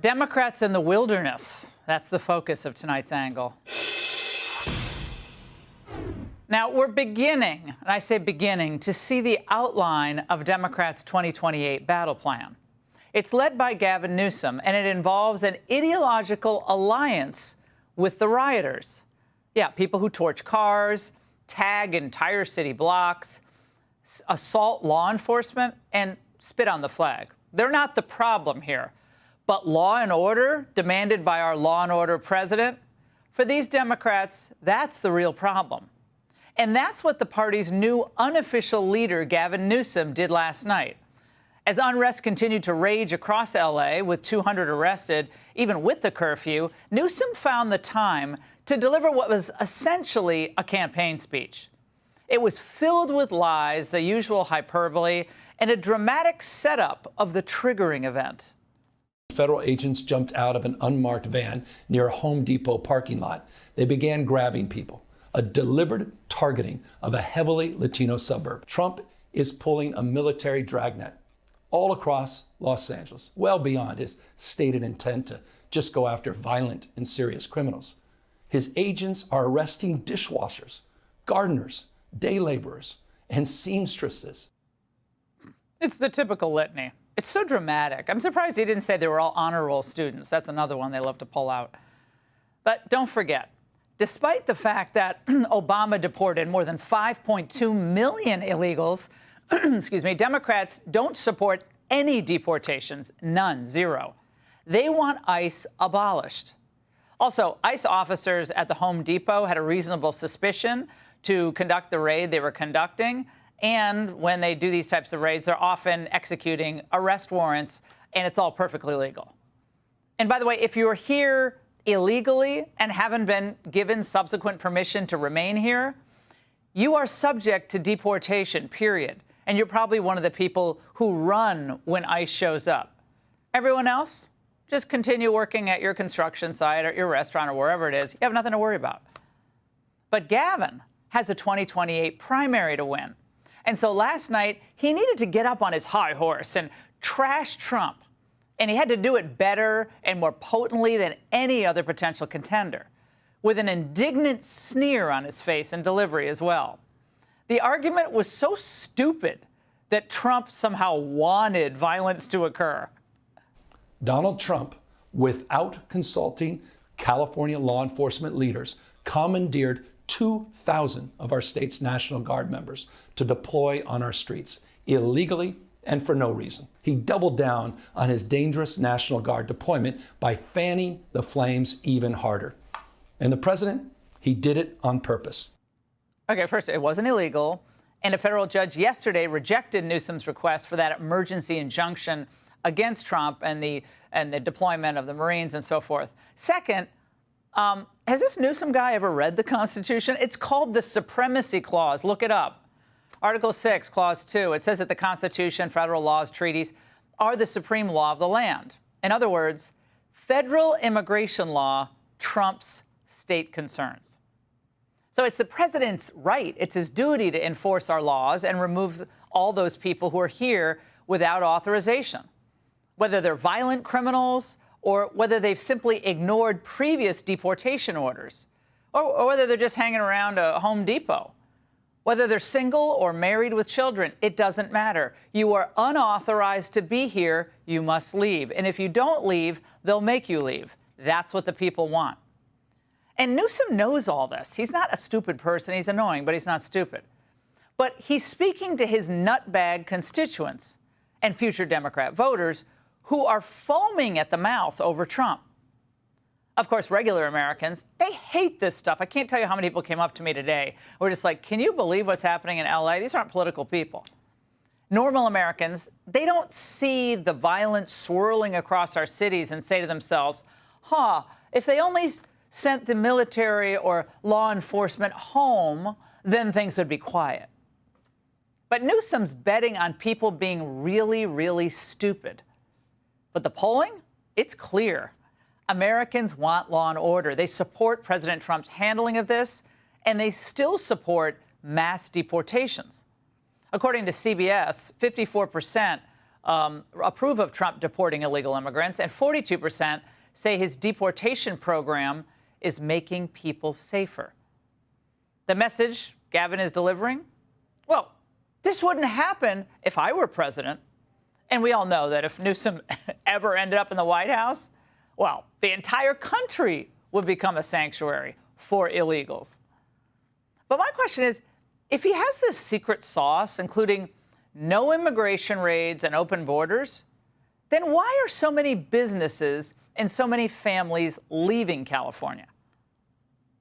Democrats in the wilderness. That's the focus of tonight's angle. Now, we're beginning, and I say beginning, to see the outline of Democrats' 2028 battle plan. It's led by Gavin Newsom, and it involves an ideological alliance with the rioters. Yeah, people who torch cars, tag entire city blocks, assault law enforcement, and spit on the flag. They're not the problem here. But law and order, demanded by our law and order president, for these Democrats, that's the real problem. And that's what the party's new unofficial leader, Gavin Newsom, did last night. As unrest continued to rage across L.A., with 200 arrested, even with the curfew, Newsom found the time to deliver what was essentially a campaign speech. It was filled with lies, the usual hyperbole, and a dramatic setup of the triggering event. Federal agents jumped out of an unmarked van near a Home Depot parking lot. They began grabbing people, a deliberate targeting of a heavily Latino suburb. Trump is pulling a military dragnet all across Los Angeles, well beyond his stated intent to just go after violent and serious criminals. His agents are arresting dishwashers, gardeners, day laborers, and seamstresses. It's the typical litany. It's so dramatic. I'm surprised he didn't say they were all honor roll students. That's another one they love to pull out. But don't forget, despite the fact that Obama deported more than 5.2 million illegals, excuse me, Democrats don't support any deportations, none, zero. They want ICE abolished. Also, ICE officers at the Home Depot had a reasonable suspicion to conduct the raid they were conducting. And when they do these types of raids, they're often executing arrest warrants, and it's all perfectly legal. And by the way, if you're here illegally and haven't been given subsequent permission to remain here, you are subject to deportation, period. And you're probably one of the people who run when ICE shows up. Everyone else, just continue working at your construction site or your restaurant or wherever it is. You have nothing to worry about. But Gavin has a 2028 primary to win. And so last night, he needed to get up on his high horse and trash Trump. And he had to do it better and more potently than any other potential contender, with an indignant sneer on his face and delivery as well. The argument was so stupid that Trump somehow wanted violence to occur. Donald Trump, without consulting California law enforcement leaders, commandeered 2,000 of our state's National Guard members to deploy on our streets illegally and for no reason. He doubled down on his dangerous National Guard deployment by fanning the flames even harder. And the president, he did it on purpose. Okay, first, it wasn't illegal. And a federal judge yesterday rejected Newsom's request for that emergency injunction against Trump and the deployment of the Marines and so forth. Second, has this Newsom guy ever read the Constitution? It's called the Supremacy Clause. Look it up. Article 6, Clause 2. It says that the Constitution, federal laws, treaties are the supreme law of the land. In other words, federal immigration law trumps state concerns. So it's the president's right. It's his duty to enforce our laws and remove all those people who are here without authorization, whether they're violent criminals or whether they've simply ignored previous deportation orders, or whether they're just hanging around a Home Depot. Whether they're single or married with children, it doesn't matter. You are unauthorized to be here. You must leave. And if you don't leave, they'll make you leave. That's what the people want. And Newsom knows all this. He's not a stupid person. He's annoying, but he's not stupid. But he's speaking to his nutbag constituents and future Democrat voters who are foaming at the mouth over Trump. Of course, regular Americans, they hate this stuff. I can't tell you how many people came up to me today. We're just like, can you believe what's happening in L.A.? These aren't political people. Normal Americans, they don't see the violence swirling across our cities and say to themselves, if they only sent the military or law enforcement home, then things would be quiet. But Newsom's betting on people being really, really stupid. But the polling, it's clear. Americans want law and order. They support President Trump's handling of this, and they still support mass deportations. According to CBS, 54% approve of Trump deporting illegal immigrants, and 42% say his deportation program is making people safer. The message Gavin is delivering? Well, this wouldn't happen if I were president. And we all know that if Newsom ever ended up in the White House, well, the entire country would become a sanctuary for illegals. But my question is, if he has this secret sauce, including no immigration raids and open borders, then why are so many businesses and so many families leaving California?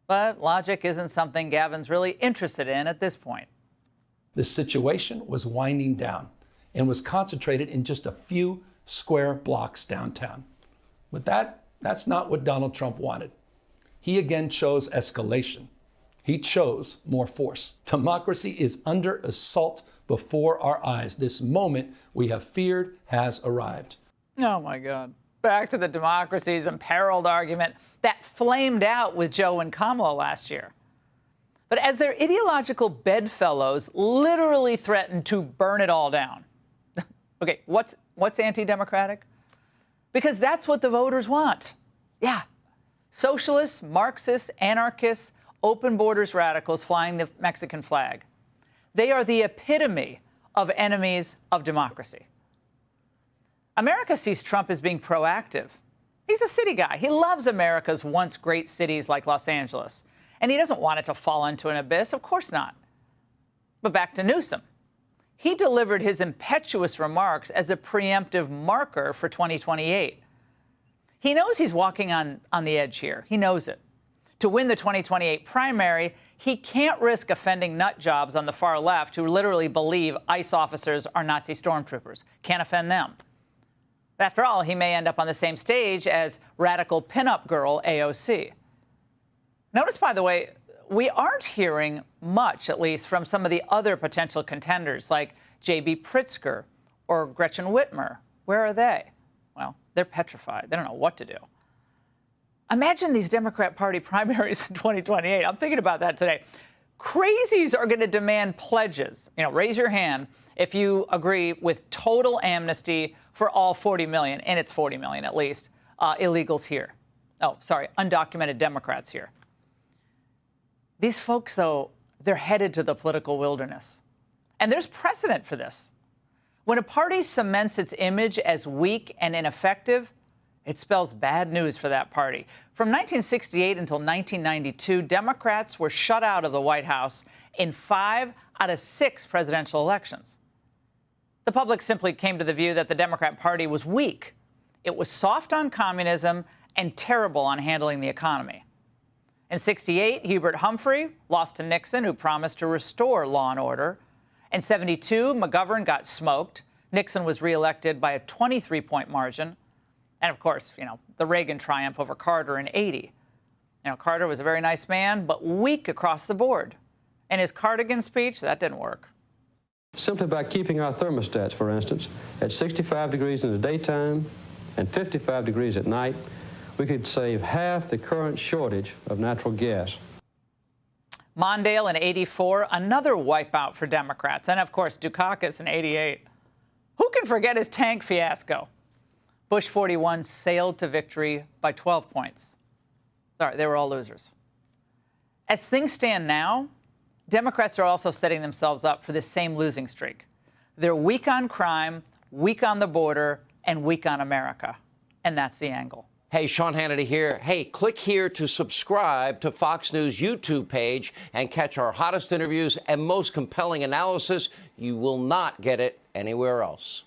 But logic isn't something Gavin's really interested in at this point. The situation was winding down and was concentrated in just a few square blocks downtown. But that's not what Donald Trump wanted. He again chose escalation. He chose more force. Democracy is under assault before our eyes. This moment we have feared has arrived. Oh, my God. Back to the democracy's imperiled argument that flamed out with Joe and Kamala last year. But as their ideological bedfellows literally threatened to burn it all down. Okay, what's anti-democratic? Because that's what the voters want. Yeah. Socialists, Marxists, anarchists, open borders radicals flying the Mexican flag. They are the epitome of enemies of democracy. America sees Trump as being proactive. He's a city guy. He loves America's once great cities like Los Angeles. And he doesn't want it to fall into an abyss. Of course not. But back to Newsom. He delivered his impetuous remarks as a preemptive marker for 2028. He knows he's walking on the edge here. He knows it. To win the 2028 primary, he can't risk offending nut jobs on the far left who literally believe ICE officers are Nazi stormtroopers. Can't offend them. After all, he may end up on the same stage as radical pinup girl AOC. Notice, by the way, we aren't hearing much, at least, from some of the other potential contenders like J.B. Pritzker or Gretchen Whitmer. Where are they? Well, they're petrified. They don't know what to do. Imagine these Democrat Party primaries in 2028. I'm thinking about that today. Crazies are going to demand pledges. Raise your hand if you agree with total amnesty for all 40 million, and it's 40 million at least, illegals here. Oh, sorry, undocumented Democrats here. These folks, though, they're headed to the political wilderness. And there's precedent for this. When a party cements its image as weak and ineffective, it spells bad news for that party. From 1968 until 1992, Democrats were shut out of the White House in 5 out of 6 presidential elections. The public simply came to the view that the Democrat Party was weak. It was soft on communism and terrible on handling the economy. In 68, Hubert Humphrey lost to Nixon, who promised to restore law and order. In 72, McGovern got smoked. Nixon was reelected by a 23-point margin. And, of course, the Reagan triumph over Carter in 80. Carter was a very nice man, but weak across the board. And his Cardigan speech, that didn't work. Simply by keeping our thermostats, for instance, at 65 degrees in the daytime and 55 degrees at night, we could save half the current shortage of natural gas. Mondale in 84, another wipeout for Democrats. And, of course, Dukakis in 88. Who can forget his tank fiasco? Bush 41 sailed to victory by 12 points. Sorry, they were all losers. As things stand now, Democrats are also setting themselves up for this same losing streak. They're weak on crime, weak on the border, and weak on America. And that's the angle. Hey, Sean Hannity here. Hey, click here to subscribe to Fox News YouTube page and catch our hottest interviews and most compelling analysis. You will not get it anywhere else.